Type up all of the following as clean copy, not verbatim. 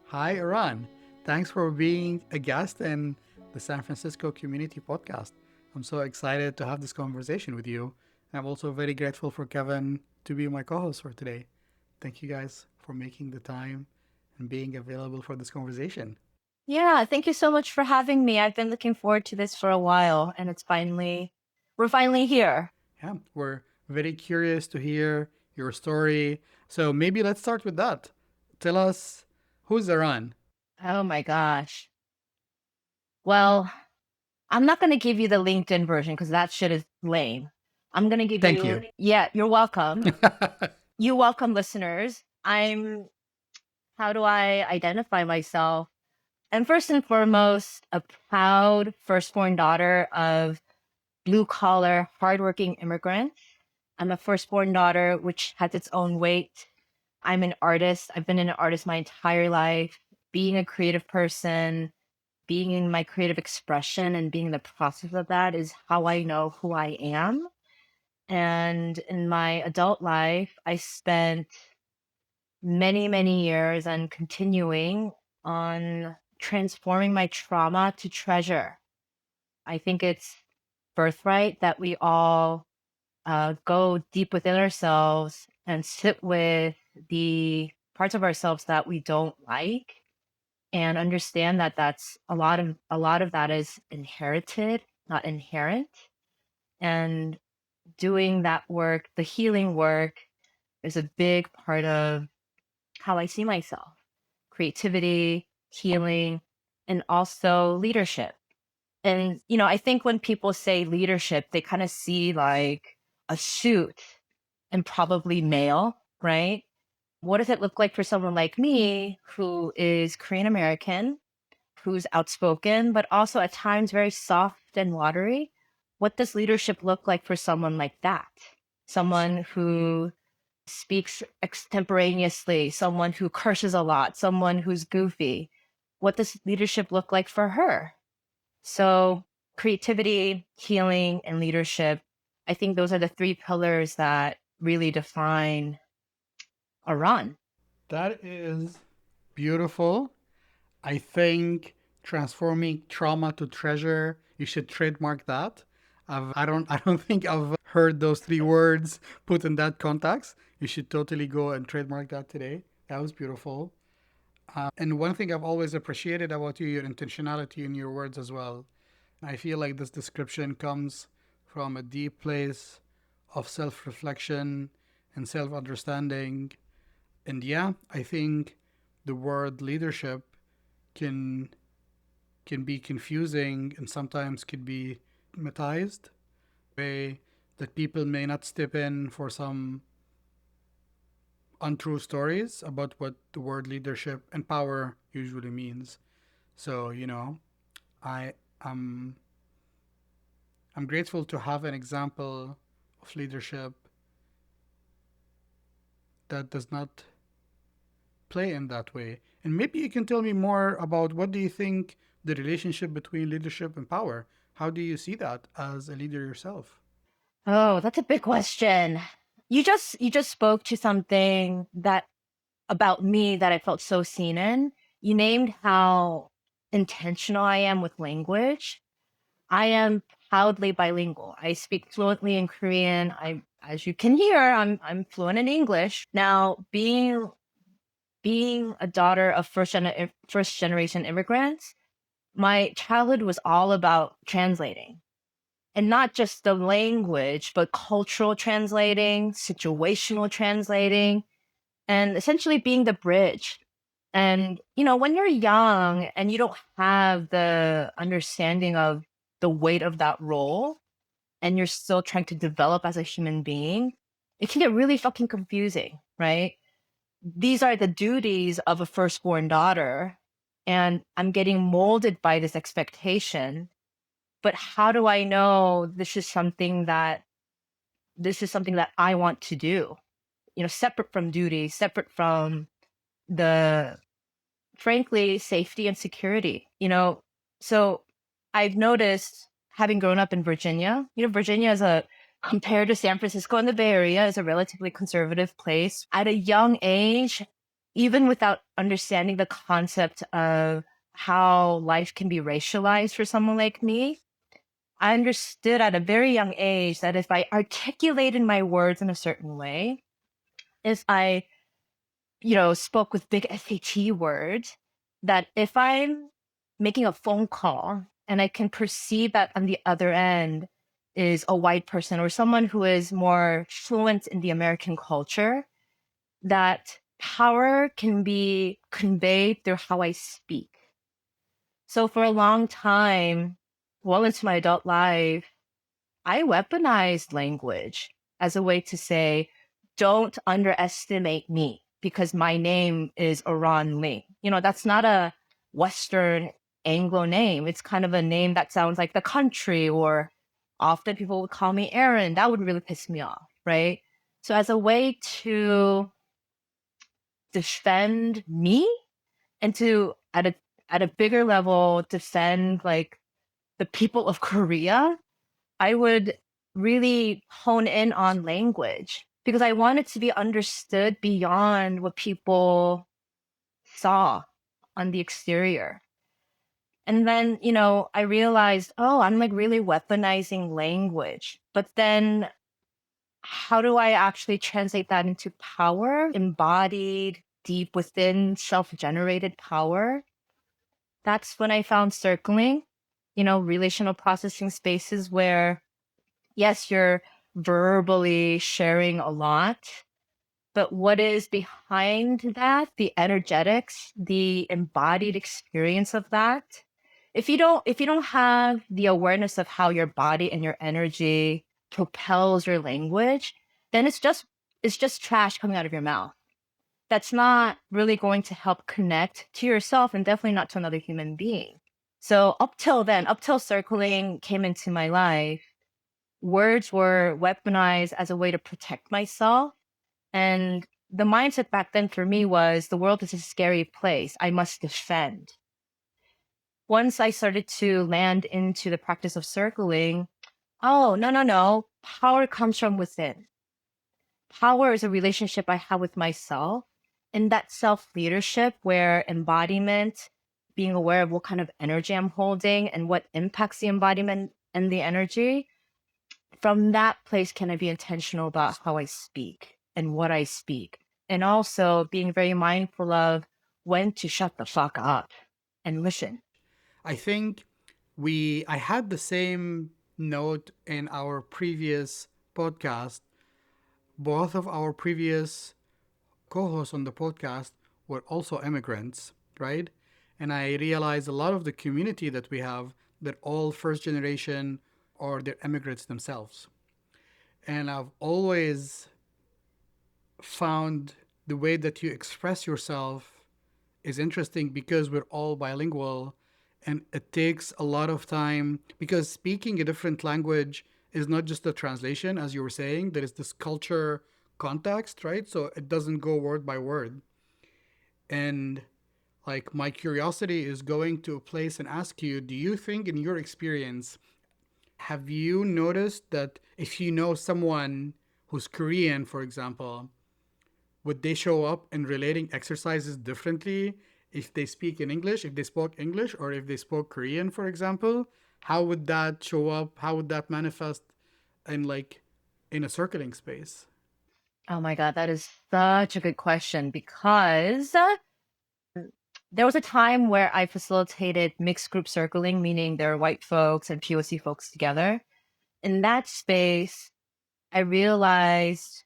Hi, Ahran. Thanks for being a guest in the San Francisco Community Podcast. I'm so excited to have this conversation with you. I'm also very grateful for Kevin to be my co host for today. Thank you guys for making the time and being available for this conversation. Yeah, thank you so much for having me. I've been looking forward to this for a while, and we're finally here. Yeah, we're very curious to hear your story. So maybe let's start with that. Tell us, who's Ahran? Oh my gosh. Well, I'm not going to give you the LinkedIn version because that shit is lame. I'm going to give Thank you, you. yeah, you're welcome. You welcome, listeners. How do I identify myself? I'm first and foremost a proud firstborn daughter of blue collar, hardworking immigrants. I'm a firstborn daughter, which has its own weight. I'm an artist. I've been an artist my entire life. Being a creative person, being in my creative expression and being in the process of that is how I know who I am. And in my adult life, I spent many, many years and continuing on transforming my trauma to treasure. I think it's birthright that we all go deep within ourselves and sit with the parts of ourselves that we don't like and understand that that's a lot of that is inherited, not inherent. And doing that work, the healing work, is a big part of how I see myself. Creativity, healing, and also leadership. And, I think when people say leadership, they kind of see like a suit and probably male, right? What does it look like for someone like me who is Korean American, who's outspoken, but also at times very soft and watery? What does leadership look like for someone like that? Someone who speaks extemporaneously, someone who curses a lot, someone who's goofy. What does leadership look like for her? So, creativity, healing, and leadership, I think those are the three pillars that really define Ahran. That is beautiful. I think transforming trauma to treasure, you should trademark that. I don't think I've heard those three words put in that context. You should totally go and trademark that today. That was beautiful. And one thing I've always appreciated about you, your intentionality in your words as well. I feel like this description comes from a deep place of self reflection and self understanding. And yeah, I think the word leadership can can be confusing and sometimes can be stigmatized, way that people may not step in for some untrue stories about what the word leadership and power usually means. So, I am I'm grateful to have an example of leadership that does not play in that way. And maybe you can tell me more about what do you think the relationship between leadership and power? How do you see that as a leader yourself? Oh, that's a big question. You just spoke to something that about me that I felt so seen in. You named how intentional I am with language. I am proudly bilingual. I speak fluently in Korean. As you can hear, I'm fluent in English. Now, being a daughter of first generation immigrants, my childhood was all about translating, and not just the language, but cultural translating, situational translating, and essentially being the bridge. And, when you're young and you don't have the understanding of the weight of that role, and you're still trying to develop as a human being, it can get really fucking confusing, right? These are the duties of a firstborn daughter, and I'm getting molded by this expectation. But how do I know this is something that I want to do? Separate from duty, separate from the frankly safety and security. So I've noticed, having grown up in Virginia, Virginia is a compared to San Francisco and the Bay Area, is a relatively conservative place. At a young age, even without understanding the concept of how life can be racialized for someone like me, I understood at a very young age that if I articulated my words in a certain way, if I, spoke with big SAT words, that if I'm making a phone call and I can perceive that on the other end is a white person or someone who is more fluent in the American culture, that power can be conveyed through how I speak. So for a long time, well into my adult life, I weaponized language as a way to say, don't underestimate me because my name is Ahran Lee. That's not a Western Anglo name. It's kind of a name that sounds like the country, or often people would call me Aaron. That would really piss me off, right? So as a way to defend me and to at a bigger level defend like the people of Korea, I would really hone in on language because I wanted to be understood beyond what people saw on the exterior. And then, I realized, oh, I'm like really weaponizing language. But then how do I actually translate that into power, embodied deep within self-generated power? That's when I found circling, relational processing spaces where, yes, you're verbally sharing a lot, but what is behind that, the energetics, the embodied experience of that? If you don't have the awareness of how your body and your energy propels your language, then it's just trash coming out of your mouth. That's not really going to help connect to yourself and definitely not to another human being. So up till circling came into my life, words were weaponized as a way to protect myself. And the mindset back then for me was the world is a scary place. I must defend. Once I started to land into the practice of circling, oh, no, no, no. Power comes from within. Power is a relationship I have with myself. And that self leadership, where embodiment, being aware of what kind of energy I'm holding and what impacts the embodiment and the energy, from that place, can I be intentional about how I speak and what I speak? And also being very mindful of when to shut the fuck up and listen. I think I had the same note in our previous podcast. Both of our previous co-hosts on the podcast were also immigrants, right? And I realized a lot of the community that we have, they're all first generation or they're immigrants themselves. And I've always found the way that you express yourself is interesting because we're all bilingual and it takes a lot of time because speaking a different language is not just a translation, as you were saying. There is this culture context, right? So it doesn't go word by word. And like my curiosity is going to a place and ask you, do you think in your experience, have you noticed that if you know someone who's Korean, for example, would they show up in relating exercises differently if they speak in English, if they spoke English, or if they spoke Korean, for example? How would that show up? How would that manifest in in a circling space? Oh my God, that is such a good question because there was a time where I facilitated mixed group circling, meaning there are white folks and POC folks together. In that space, I realized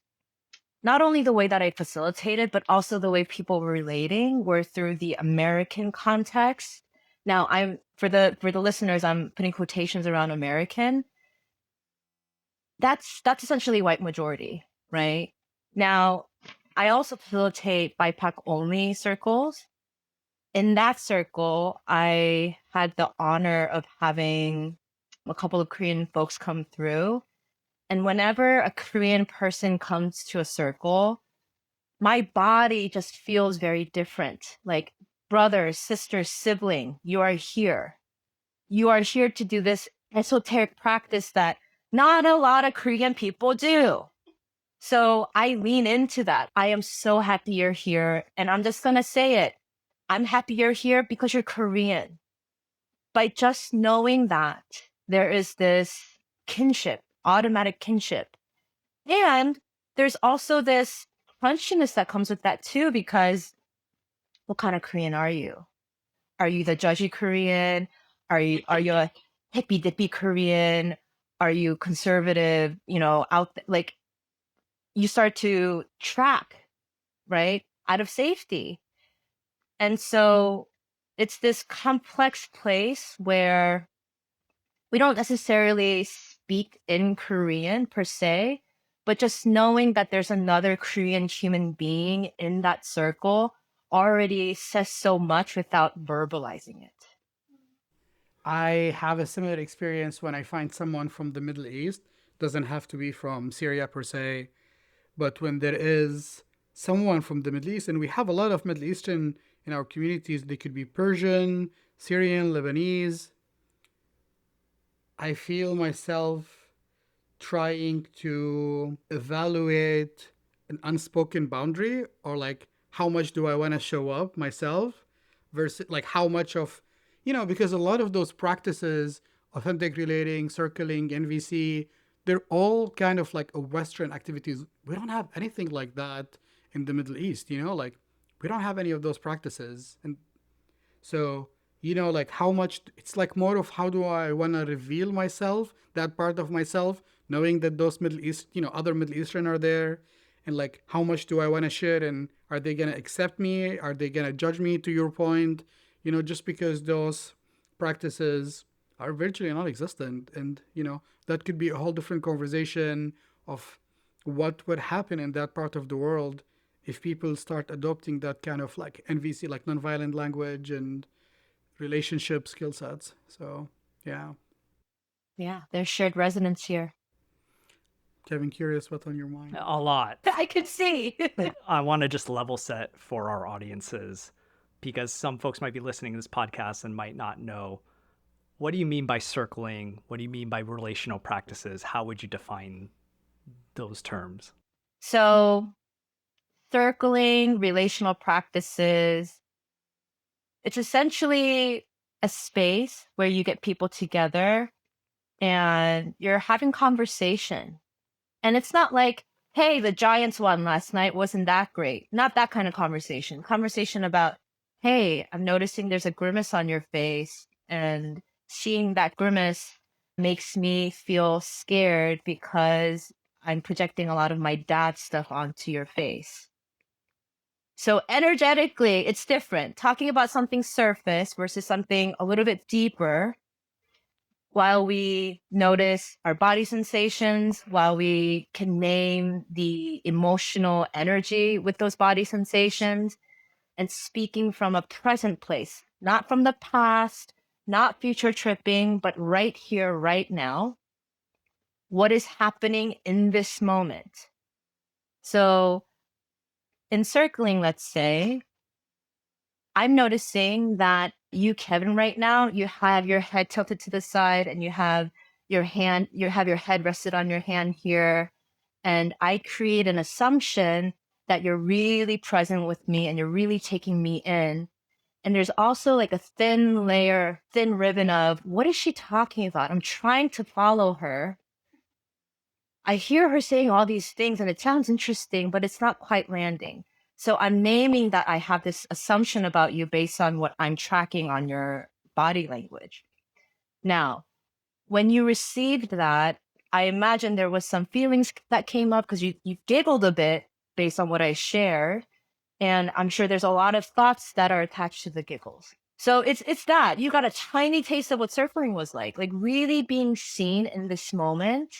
not only the way that I facilitated, but also the way people were relating were through the American context. Now, I'm for the listeners, I'm putting quotations around American. That's essentially white majority, right? Now, I also facilitate BIPOC only circles. In that circle, I had the honor of having a couple of Korean folks come through. And whenever a Korean person comes to a circle, my body just feels very different. Like, brother, sister, sibling, you are here. You are here to do this esoteric practice that Not a lot of Korean people do. So I lean into that. I am so happy you're here. And I'm just going to say it. I'm happy you're here because you're Korean. By just knowing that there is this kinship, automatic kinship. And there's also this crunchiness that comes with that too, because what kind of Korean are you? Are you the judgy Korean? Are you a hippy dippy Korean? Are you conservative? Like you start to track, right? Out of safety. And so it's this complex place where we don't necessarily speak in Korean per se, but just knowing that there's another Korean human being in that circle already says so much without verbalizing it. I have a similar experience when I find someone from the Middle East. Doesn't have to be from Syria per se, but when there is someone from the Middle East, and we have a lot of Middle Eastern in our communities, they could be Persian, Syrian, Lebanese. I feel myself trying to evaluate an unspoken boundary, or like how much do I want to show up myself versus like how much of, because a lot of those practices, authentic relating, circling, NVC, they're all kind of like a Western activities. We don't have anything like that in the Middle East, like we don't have any of those practices. And so, like how much it's like more of how do I want to reveal myself, that part of myself, knowing that those Middle East, other Middle Eastern are there. And like, how much do I want to share? And are they going to accept me? Are they going to judge me, to your point? Just because those practices are virtually non existent. And, that could be a whole different conversation of what would happen in that part of the world if people start adopting that kind of like NVC, like nonviolent language and relationship skill sets. So, yeah. Yeah, there's shared resonance here. Kevin, curious what's on your mind? A lot. I could see. I want to just level set for our audiences because some folks might be listening to this podcast and might not know. What do you mean by circling? What do you mean by relational practices? How would you define those terms? So, circling, relational practices, it's essentially a space where you get people together and you're having conversation. And it's not like, hey, the Giants won last night. Wasn't that great? Not that kind of conversation. Conversation about, hey, I'm noticing there's a grimace on your face. And seeing that grimace makes me feel scared because I'm projecting a lot of my dad's stuff onto your face. So energetically, it's different. Talking about something surface versus something a little bit deeper, while we notice our body sensations, while we can name the emotional energy with those body sensations, and speaking from a present place, not from the past, not future tripping, but right here, right now. What is happening in this moment? So, in circling, let's say, I'm noticing that you, Kevin, right now, you have your head tilted to the side and you have your head rested on your hand here. And I create an assumption that you're really present with me and you're really taking me in. And there's also like a thin layer, thin ribbon of what is she talking about? I'm trying to follow her. I hear her saying all these things and it sounds interesting, but it's not quite landing. So I'm naming that I have this assumption about you based on what I'm tracking on your body language. Now, when you received that, I imagine there was some feelings that came up because you giggled a bit based on what I shared. And I'm sure there's a lot of thoughts that are attached to the giggles. So it's that. You got a tiny taste of what circling was like really being seen in this moment.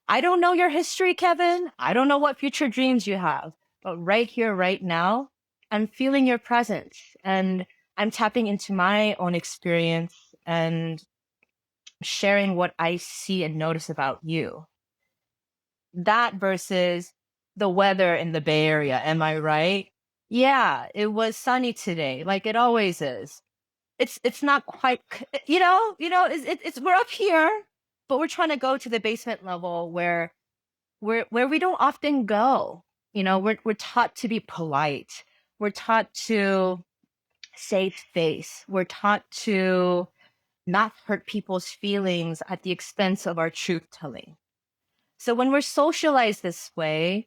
I don't know your history, Kevin. I don't know what future dreams you have. But right here, right now, I'm feeling your presence and I'm tapping into my own experience and sharing what I see and notice about you. That versus the weather in the Bay Area. Am I right? Yeah, it was sunny today, like it always is. It's not quite, it's we're up here. but we're trying to go to the basement level where we don't often go. We're taught to be polite. We're taught to save face. We're taught to not hurt people's feelings at the expense of our truth telling. So when we're socialized this way,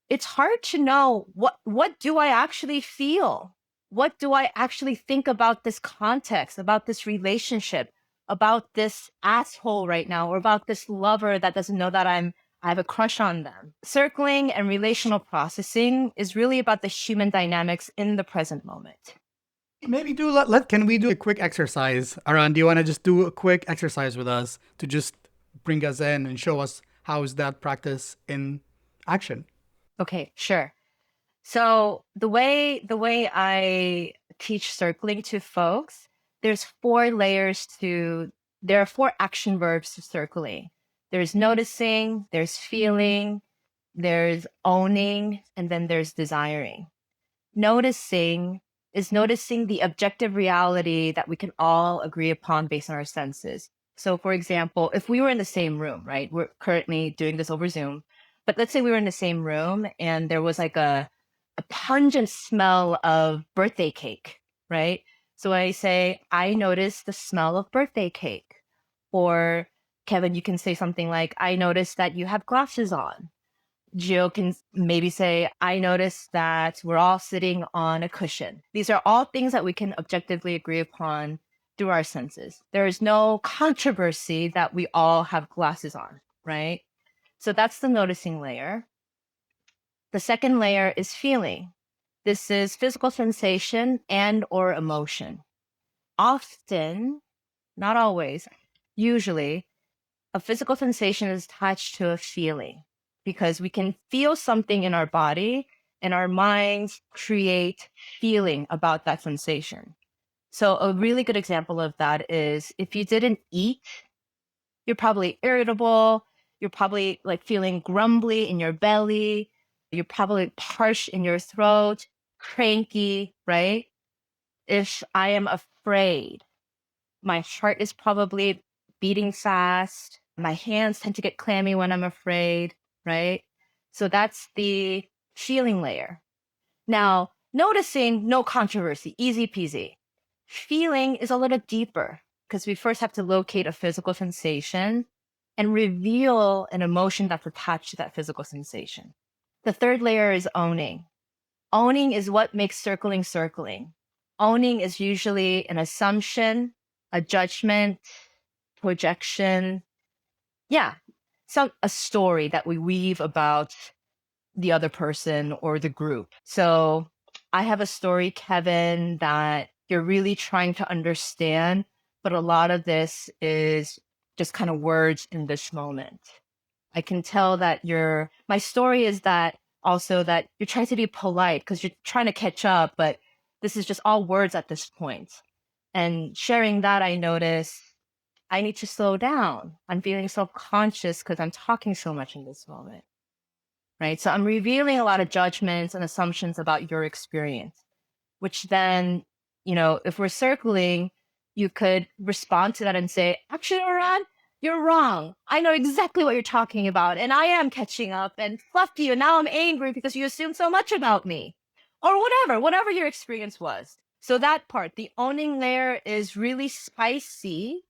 it's hard to know what do I actually feel? What do I actually think about this context, about this relationship, about this asshole right now, or about this lover that doesn't know that I have a crush on them? Circling and relational processing is really about the human dynamics in the present moment. Maybe can we do a quick exercise? Ahran, do you want to just do a quick exercise with us to just bring us in and show us how is that practice in action? Okay, sure. So the way I teach circling to folks, there are 4 action verbs to circling. There's noticing, there's feeling, there's owning, and then there's desiring. Noticing is noticing the objective reality that we can all agree upon based on our senses. So for example, if we were in the same room, right? We're currently doing this over Zoom, but let's say we were in the same room and there was like a pungent smell of birthday cake, right? So I say, I noticed the smell of birthday cake. Or Kevin, you can say something like, I noticed that you have glasses on. Jill can maybe say, I noticed that we're all sitting on a cushion. These are all things that we can objectively agree upon through our senses. There is no controversy that we all have glasses on, right? So that's the noticing layer. The second layer is feeling. This is physical sensation and or emotion. Often, not always, usually, a physical sensation is attached to a feeling because we can feel something in our body and our minds create feeling about that sensation. So a really good example of that is if you didn't eat, you're probably irritable. You're probably like feeling grumbly in your belly. You're probably harsh in your throat, cranky, right? If I am afraid, my heart is probably beating fast. My hands tend to get clammy when I'm afraid, right? So that's the feeling layer. Now, noticing, no controversy, easy peasy. Feeling is a little deeper because we first have to locate a physical sensation and reveal an emotion that's attached to that physical sensation. The third layer is owning. Owning is what makes circling circling. Owning is usually an assumption, a judgment, projection. Yeah, a story that we weave about the other person or the group. So I have a story, Kevin, that you're really trying to understand, but a lot of this is just kind of words in this moment. I can tell that my story is that also that you're trying to be polite because you're trying to catch up, but this is just all words at this point. And sharing that, I notice I need to slow down. I'm feeling self-conscious because I'm talking so much in this moment, right? So I'm revealing a lot of judgments and assumptions about your experience, which then, if we're circling, you could respond to that and say, actually, Ahran, you're wrong. I know exactly what you're talking about. And I am catching up and fluff you. And now I'm angry because you assumed so much about me or whatever your experience was. So that part, the owning layer is really spicy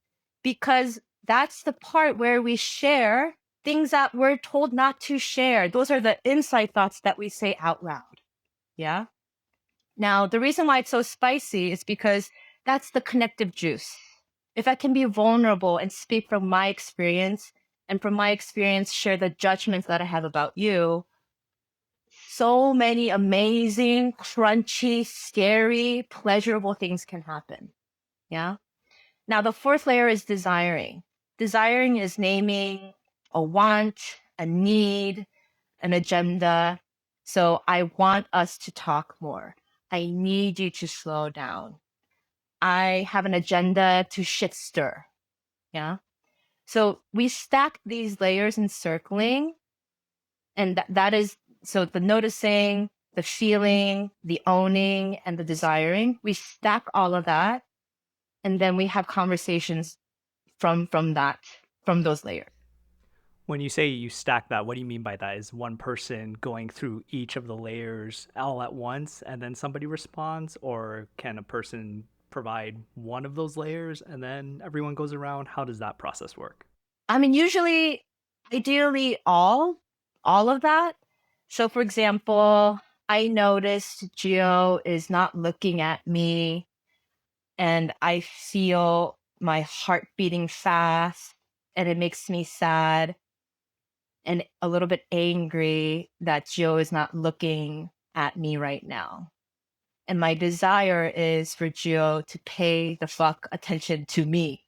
because that's the part where we share things that we're told not to share. Those are the inside thoughts that we say out loud. Yeah. Now, the reason why it's so spicy is because that's the connective juice. If I can be vulnerable and speak from my experience, and from my experience, share the judgments that I have about you, so many amazing, crunchy, scary, pleasurable things can happen. Yeah. Now, the fourth layer is desiring. Desiring is naming a want, a need, an agenda. So I want us to talk more. I need you to slow down. I have an agenda to shit stir. Yeah. So we stack these layers in circling. And that is, so the noticing, the feeling, the owning, and the desiring, we stack all of that. And then we have conversations from that from those layers. When you say you stack that, what do you mean by that? Is one person going through each of the layers all at once and then somebody responds? Or can a person provide one of those layers and then everyone goes around? How does that process work? I mean, usually, ideally, all of that. So, for example, I noticed Gio is not looking at me, and I feel my heart beating fast, and it makes me sad and a little bit angry that Gio is not looking at me right now. And my desire is for Gio to pay the fuck attention to me.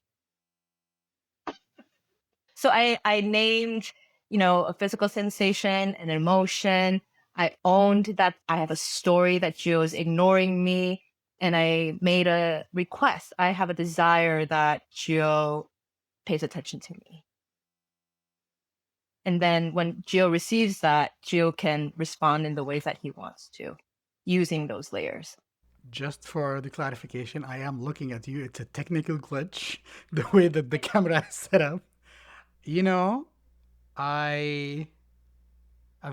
So I named, a physical sensation, an emotion. I owned that I have a story that Gio is ignoring me. And I made a request. I have a desire that Gio pays attention to me. And then when Gio receives that, Gio can respond in the ways that he wants to, using those layers. Just for the clarification, I am looking at you. It's a technical glitch, the way that the camera is set up. I've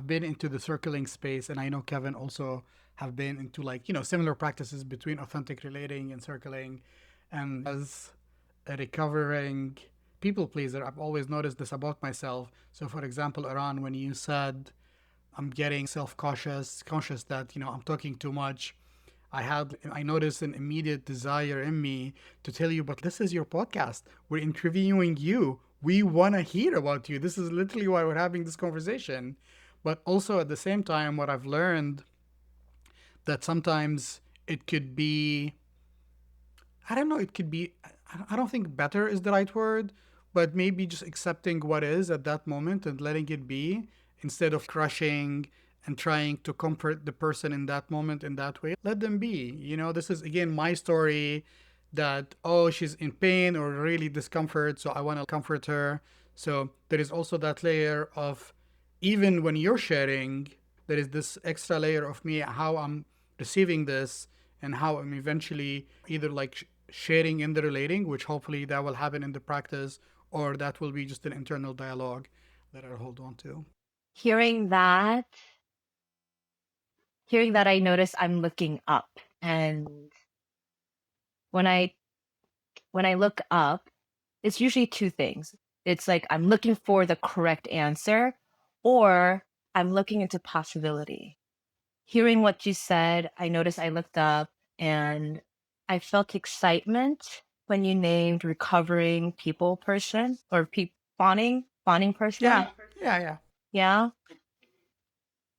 been into the circling space, and I know Kevin also have been into similar practices between authentic relating and circling. And as a recovering people pleaser, I've always noticed this about myself. So for example, Ahran, when you said I'm getting conscious that, I'm talking too much, I noticed an immediate desire in me to tell you, but this is your podcast. We're interviewing you. We want to hear about you. This is literally why we're having this conversation. But also at the same time, what I've learned that sometimes it could be, I don't know, I don't think better is the right word, but maybe just accepting what is at that moment and letting it be instead of crushing and trying to comfort the person in that moment in that way. Let them be. This is again my story that, she's in pain or really discomfort, so I want to comfort her. So there is also that layer of, even when you're sharing, there is this extra layer of me, how I'm receiving this and how I'm eventually either sharing in the relating, which hopefully that will happen in the practice, or that will be just an internal dialogue that I'll hold on to. Hearing that, I notice I'm looking up. And when I look up, it's usually two things. It's like I'm looking for the correct answer, or I'm looking into possibility. Hearing what you said, I noticed I looked up and I felt excitement when you named recovering people person or fawning person. Yeah. Yeah.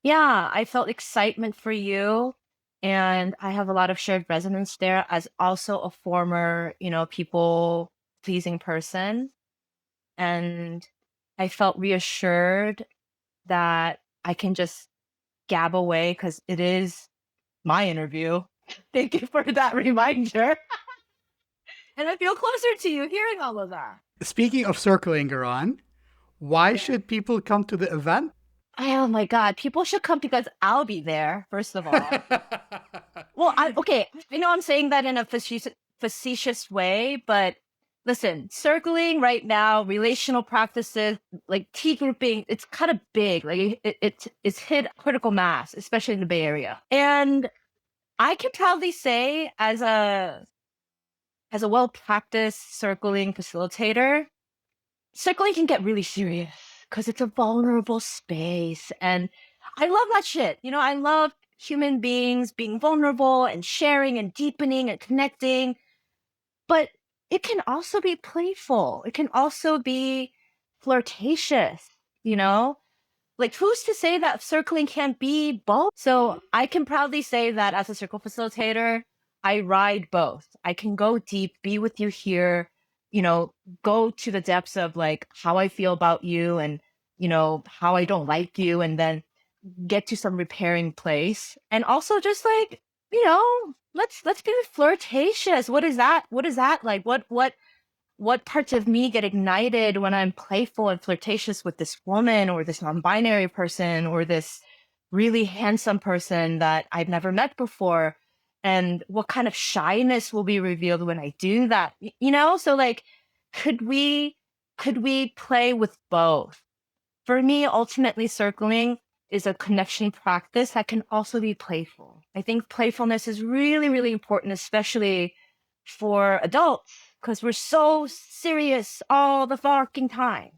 Yeah, I felt excitement for you. And I have a lot of shared resonance there as also a former, people pleasing person. And I felt reassured that I can just gab away because it is my interview. Thank you for that reminder. And I feel closer to you hearing all of that. Speaking of circling, Iran, why should people come to the event? Oh my God, people should come because I'll be there, first of all. Well, I know I'm saying that in a facetious way, but listen, circling right now, relational practices, like T grouping, it's kind of big. Like it's hit critical mass, especially in the Bay Area. And I can proudly say as a well-practiced circling facilitator, circling can get really serious because it's a vulnerable space. And I love that shit. I love human beings being vulnerable and sharing and deepening and connecting. But it can also be playful. It can also be flirtatious, Like, who's to say that circling can't be both? So I can proudly say that as a circle facilitator, I ride both. I can go deep, be with you here, go to the depths of how I feel about you and, how I don't like you, and then get to some repairing place. And also just let's be flirtatious. What is that? What is that like? What parts of me get ignited when I'm playful and flirtatious with this woman or this non-binary person or this really handsome person that I've never met before? And what kind of shyness will be revealed when I do that? So could we could we play with both? For me, ultimately, circling is a connection practice that can also be playful. I think playfulness is really, really important, especially for adults, because we're so serious all the fucking time.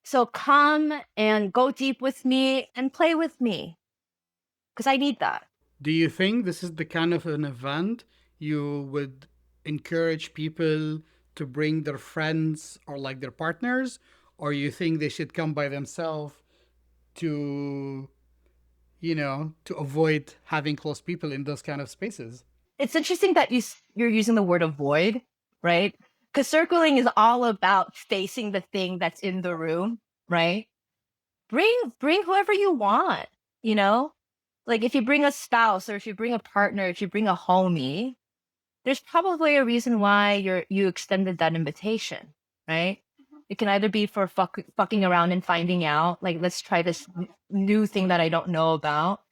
So come and go deep with me and play with me, because I need that. Do you think this is the kind of an event you would encourage people to bring their friends or like their partners, or you think they should come by themselves to, to avoid having close people in those kind of spaces? It's interesting that you're using the word avoid, right? Because circling is all about facing the thing that's in the room, right? Bring whoever you want, you know? Like if you bring a spouse or if you bring a partner, if you bring a homie, there's probably a reason why you extended that invitation, right? It can either be for fucking around and finding out, like let's try this new thing that I don't know about,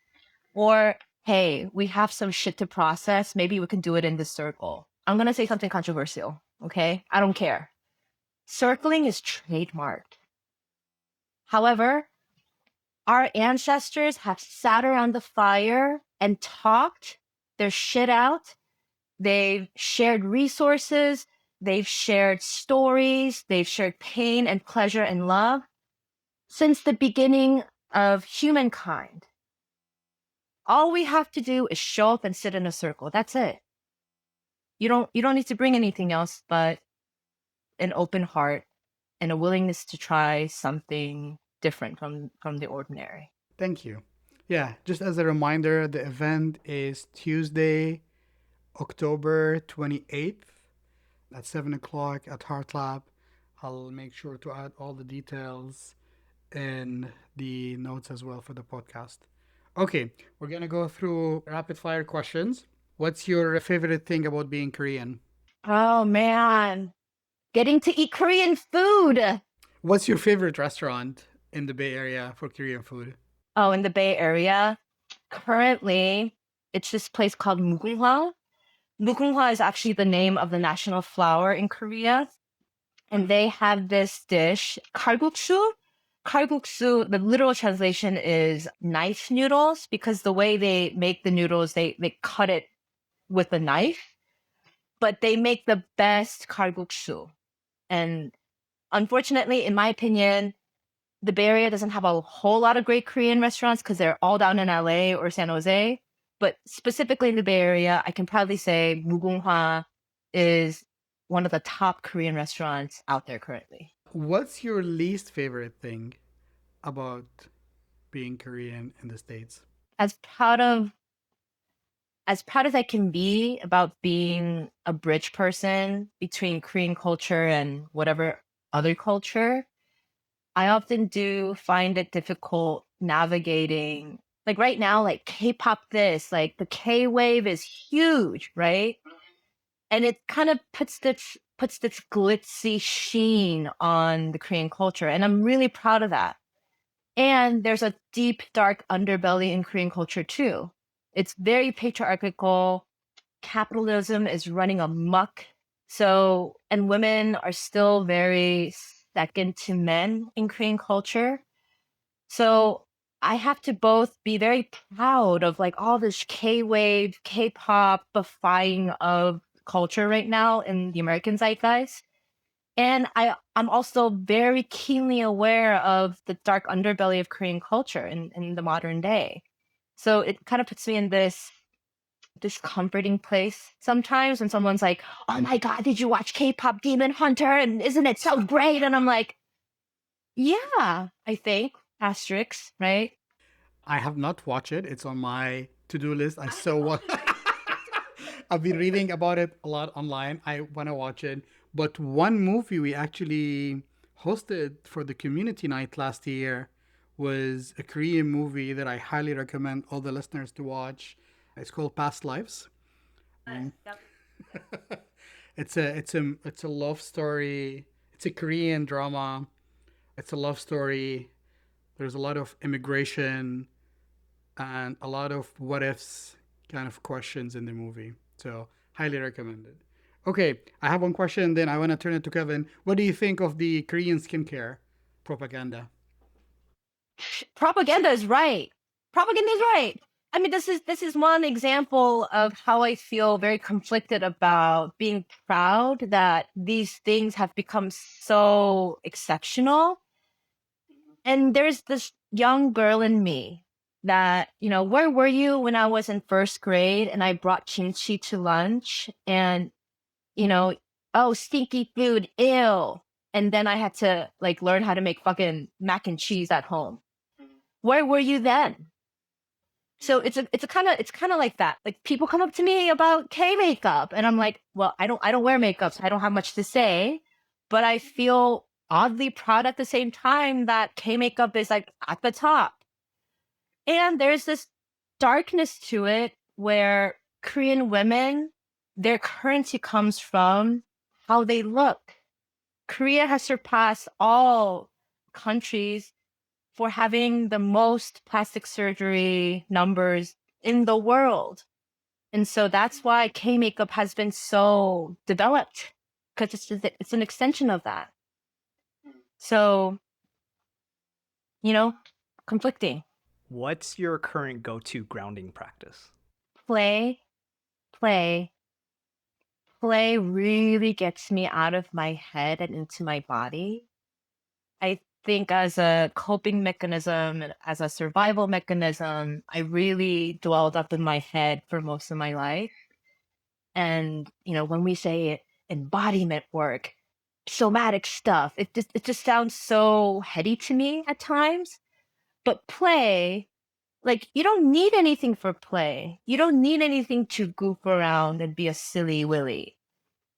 or hey, we have some shit to process. Maybe we can do it in this circle. I'm gonna say something controversial, okay? I don't care. Circling is trademarked. However, our ancestors have sat around the fire and talked their shit out. They've shared resources. They've shared stories. They've shared pain and pleasure and love since the beginning of humankind. All we have to do is show up and sit in a circle. That's it. You don't need to bring anything else but an open heart and a willingness to try something different from the ordinary. Thank you. Yeah, just as a reminder, the event is Tuesday, October 28th at 7 o'clock at Heart Lab. I'll make sure to add all the details in the notes as well for the podcast. Okay, we're going to go through rapid fire questions. What's your favorite thing about being Korean? Oh man, getting to eat Korean food. What's your favorite restaurant in the Bay Area for Korean food? Oh, in the Bay Area, currently, it's this place called Mugunghwa. Mugunghwa is actually the name of the national flower in Korea. And they have this dish, kalguksu. Kalguksu, the literal translation is knife noodles, because the way they make the noodles, they cut it with a knife. But they make the best kalguksu. And unfortunately, in my opinion, the Bay Area doesn't have a whole lot of great Korean restaurants because they're all down in LA or San Jose. But specifically in the Bay Area, I can proudly say Mugunghwa is one of the top Korean restaurants out there currently. What's your least favorite thing about being Korean in the States? As proud as I can be about being a bridge person between Korean culture and whatever other culture, I often do find it difficult navigating. Like right now, like K-pop this, like the K-wave is huge, right? And it kind of puts this glitzy sheen on the Korean culture. And I'm really proud of that. And there's a deep, dark underbelly in Korean culture too. It's very patriarchal. Capitalism is running amok. So, and women are still very second to men in Korean culture. So I have to both be very proud of like all this K-wave, K-pop befying of culture right now in the American zeitgeist. And I'm also very keenly aware of the dark underbelly of Korean culture in the modern day. So it kind of puts me in this comforting place sometimes when someone's like, oh my God, did you watch K-pop Demon Hunter? And isn't it so great? And I'm like, yeah, I think, asterisks, right? I have not watched it. It's on my to-do list. I so want. I've been reading about it a lot online. I want to watch it. But one movie we actually hosted for the community night last year was a Korean movie that I highly recommend all the listeners to watch. It's called Past Lives. It's a love story. It's a Korean drama. It's a love story. There's a lot of immigration and a lot of what ifs kind of questions in the movie. So highly recommended. Okay, I have one question, then I want to turn it to Kevin. What do you think of the Korean skincare propaganda? Propaganda is right. Propaganda is right. I mean, this is one example of how I feel very conflicted about being proud that these things have become so exceptional. And there's this young girl in me that, where were you when I was in first grade and I brought kimchi to lunch and, you know, oh, stinky food, ew. And then I had to like learn how to make fucking mac and cheese at home. Where were you then? So it's kind of like that. Like people come up to me about K makeup and I'm like, well, I don't wear makeup, so I don't have much to say, but I feel oddly proud at the same time that K makeup is like at the top. And there's this darkness to it where Korean women, their currency comes from how they look. Korea has surpassed all countries for having the most plastic surgery numbers in the world. And so that's why K makeup has been so developed because it's an extension of that. So, conflicting. What's your current go-to grounding practice? Play, play, play really gets me out of my head and into my body. I think as a coping mechanism, and as a survival mechanism, I really dwelled up in my head for most of my life. And, when we say embodiment work, somatic stuff, it just sounds so heady to me at times. But play, like you don't need anything for play. You don't need anything to goof around and be a silly willy.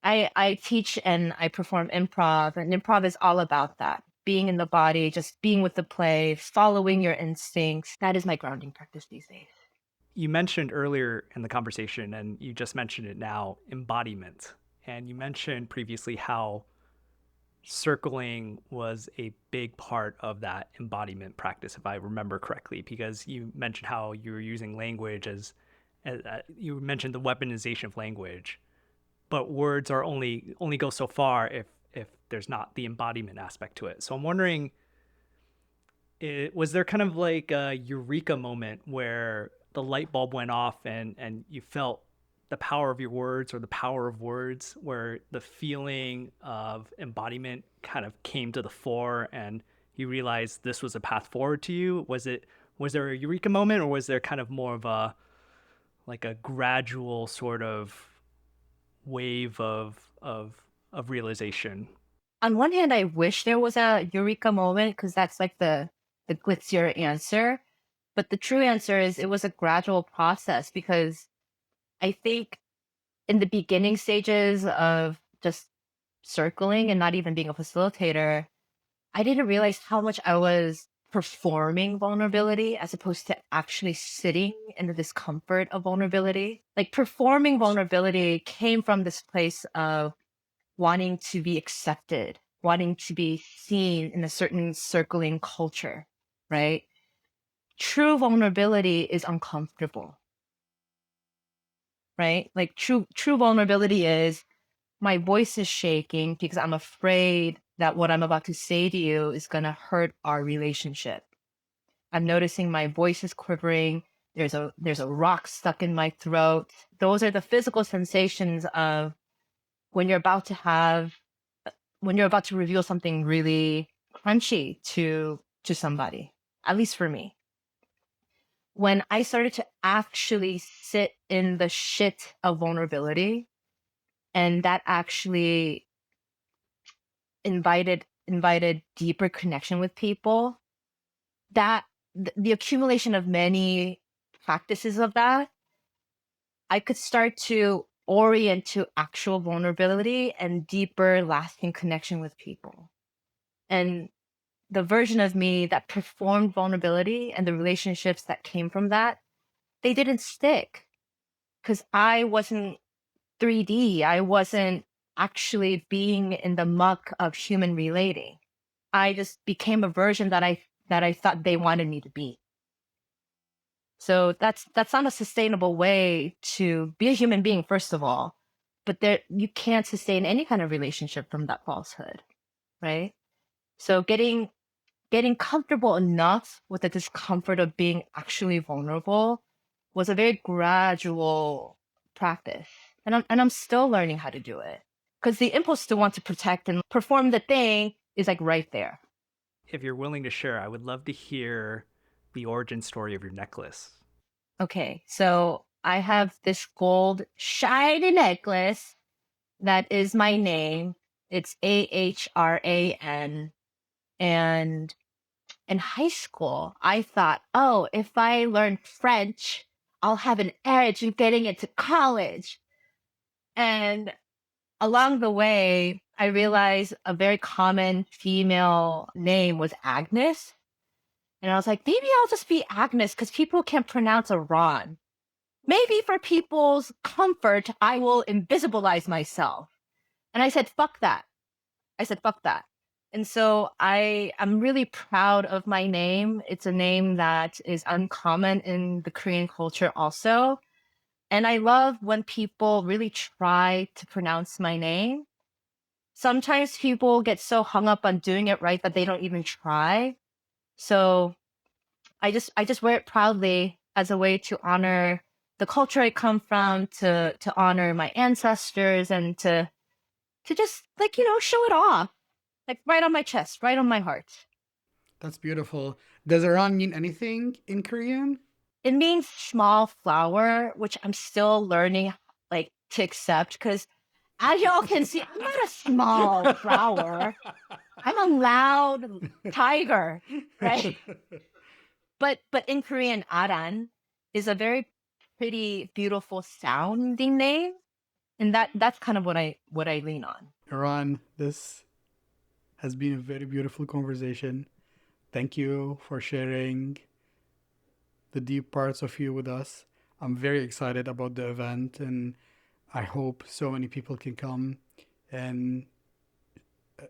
I teach and I perform improv, and improv is all about that. Being in the body, just being with the play, following your instincts. That is my grounding practice these days. You mentioned earlier in the conversation, and you just mentioned it now, embodiment. And you mentioned previously how circling was a big part of that embodiment practice, if I remember correctly, because you mentioned how you were using language as you mentioned the weaponization of language, but words are only go so far if there's not the embodiment aspect to it. So I'm wondering, was there kind of like a eureka moment where the light bulb went off and you felt the power of your words or the power of words, where the feeling of embodiment kind of came to the fore and you realized this was a path forward to you? Was there a eureka moment, or was there kind of more of a like a gradual sort of wave of realization? On one hand, I wish there was a eureka moment because that's like the glitzier answer. But the true answer is it was a gradual process because I think in the beginning stages of just circling and not even being a facilitator, I didn't realize how much I was performing vulnerability as opposed to actually sitting in the discomfort of vulnerability. Like performing vulnerability came from this place of wanting to be accepted, wanting to be seen in a certain circling culture, right? True vulnerability is uncomfortable, right? Like true vulnerability is my voice is shaking because I'm afraid that what I'm about to say to you is going to hurt our relationship. I'm noticing my voice is quivering. There's a rock stuck in my throat. Those are the physical sensations of when you're about to reveal something really crunchy to somebody, at least for me. When I started to actually sit in the shit of vulnerability, and that actually invited deeper connection with people, that the accumulation of many practices of that, I could start to orient to actual vulnerability and deeper lasting connection with people. And the version of me that performed vulnerability and the relationships that came from that, they didn't stick because I wasn't 3D. I wasn't actually being in the muck of human relating. I just became a version that I thought they wanted me to be. So that's not a sustainable way to be a human being, first of all. but you can't sustain any kind of relationship from that falsehood, right? So getting comfortable enough with the discomfort of being actually vulnerable was a very gradual practice. And I'm still learning how to do it. Because the impulse to want to protect and perform the thing is like right there. If you're willing to share, I would love to hear the origin story of your necklace. Okay, so I have this gold shiny necklace that is my name. It's Ahran. And in high school, I thought, oh, if I learn French, I'll have an edge in getting into college. And along the way, I realized a very common female name was Agnes. And I was like, maybe I'll just be Agnes because people can't pronounce a Ron. Maybe for people's comfort, I will invisibilize myself. And I said, fuck that. Fuck that. And so I'm really proud of my name. It's a name that is uncommon in the Korean culture also. And I love when people really try to pronounce my name. Sometimes people get so hung up on doing it right that they don't even try. So I just wear it proudly as a way to honor the culture I come from, to honor my ancestors, and to just show it off. Like right on my chest, right on my heart. That's beautiful. Does Ahran mean anything in Korean? It means small flower, which I'm still learning like to accept because as y'all can see, I'm not a small flower. I'm a loud tiger, right? But in Korean, Aran is a very pretty, beautiful sounding name. And that's kind of what I lean on. Ahran, this has been a very beautiful conversation. Thank you for sharing the deep parts of you with us. I'm very excited about the event, and I hope so many people can come and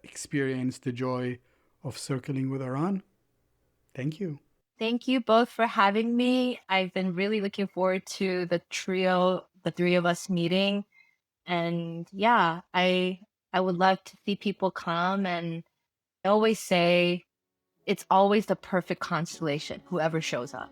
experience the joy of circling with Ahran. Thank you. Thank you both for having me. I've been really looking forward to the three of us meeting. And yeah, I would love to see people come. And I always say it's always the perfect constellation, whoever shows up.